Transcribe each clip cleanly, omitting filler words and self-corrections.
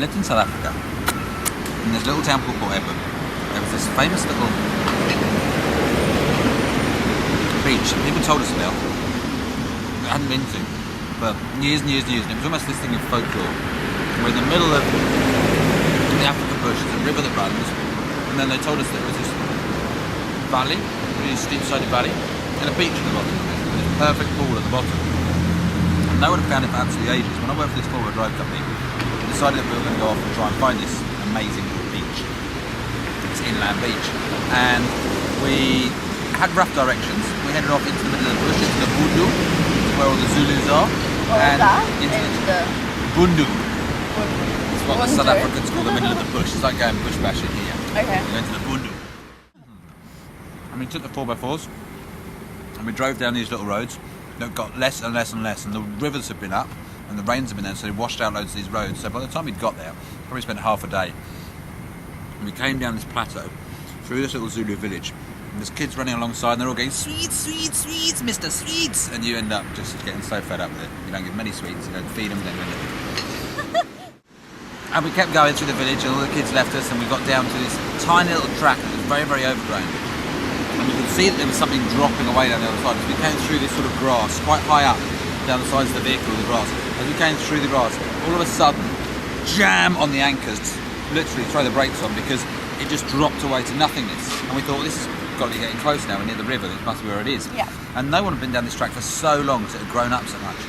lived in South Africa, in this little town called Port Edward. There was this famous little beach that people told us about that I hadn't been to for years and years and years, and it was almost this thing of folklore. We're in the middle of the African bush, there's a river that runs, and then they told us that there was this valley, really steep-sided valley, and a beach at the bottom of it, with this perfect pool at the bottom. And no one had found it for absolutely ages. When I worked for this four-wheel drive company, we decided that we were going to go off and try and find this amazing beach, this inland beach, and we had rough directions. We headed off into the middle of the bush, into the Bundu, where all the Zulus are, and into the Bundu. It's what the South Africans call the middle of the bush. It's like going bush bashing here. Okay. We went to the Bundu. And we took the 4x4s and we drove down these little roads that got less and less and less, and the rivers had been up and the rains had been there, so they washed out loads of these roads. So by the time we'd got there, probably spent half a day. And we came down this plateau through this little Zulu village, and there's kids running alongside and they're all going, "Sweets, sweets, sweets, Mr. Sweets," and you end up just getting so fed up with it. You don't give them any sweets, you don't feed them, then you end up. And we kept going through the village, and all the kids left us, and we got down to this tiny little track that was very, very overgrown. And we could see that there was something dropping away down the other side. As we came through this sort of grass, quite high up down the sides of the vehicle, the grass. As we came through the grass, all of a sudden, jam on the anchors, literally throw the brakes on, because it just dropped away to nothingness. And we thought, this has got to be getting close now, we're near the river, this must be where it is. Yeah. And no one had been down this track for so long, because it had grown up so much.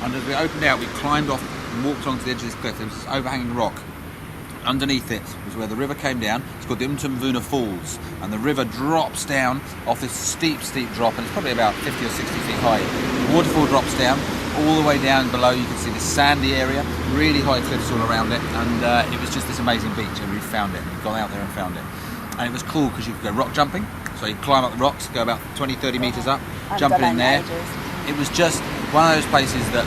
And as we opened out, we climbed off and walked along to the edge of this cliff. There was this overhanging rock. Underneath it was where the river came down. It's called the Mtumvuna Falls, and the river drops down off this steep drop, and it's probably about 50 or 60 feet high. The waterfall drops down all the way down below. You can see this sandy area, really high cliffs all around it, and it was just this amazing beach, and we found it. We've gone out there and found it, and it was cool because you could go rock jumping, so you climb up the rocks, go about 20-30 metres up, jumping in there. It was just one of those places that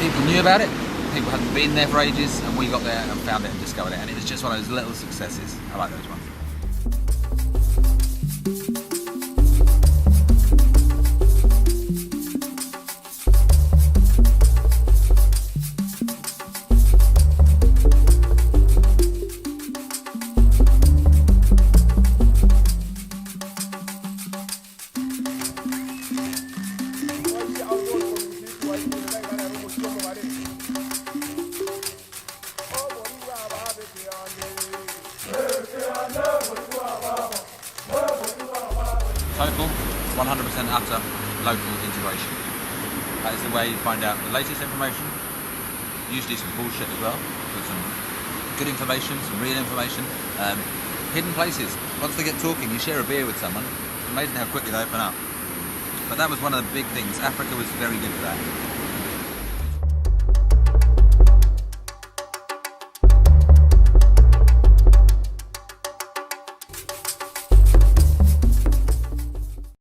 people knew about it. People hadn't been there for ages, and we got there and found it and discovered it, and it was just one of those little successes. I like those ones. Total 100% utter local integration. That is the way you find out the latest information, usually some bullshit as well, but some good information, some real information, hidden places. Once they get talking, you share a beer with someone, it's amazing how quickly they open up. But that was one of the big things. Africa was very good for that.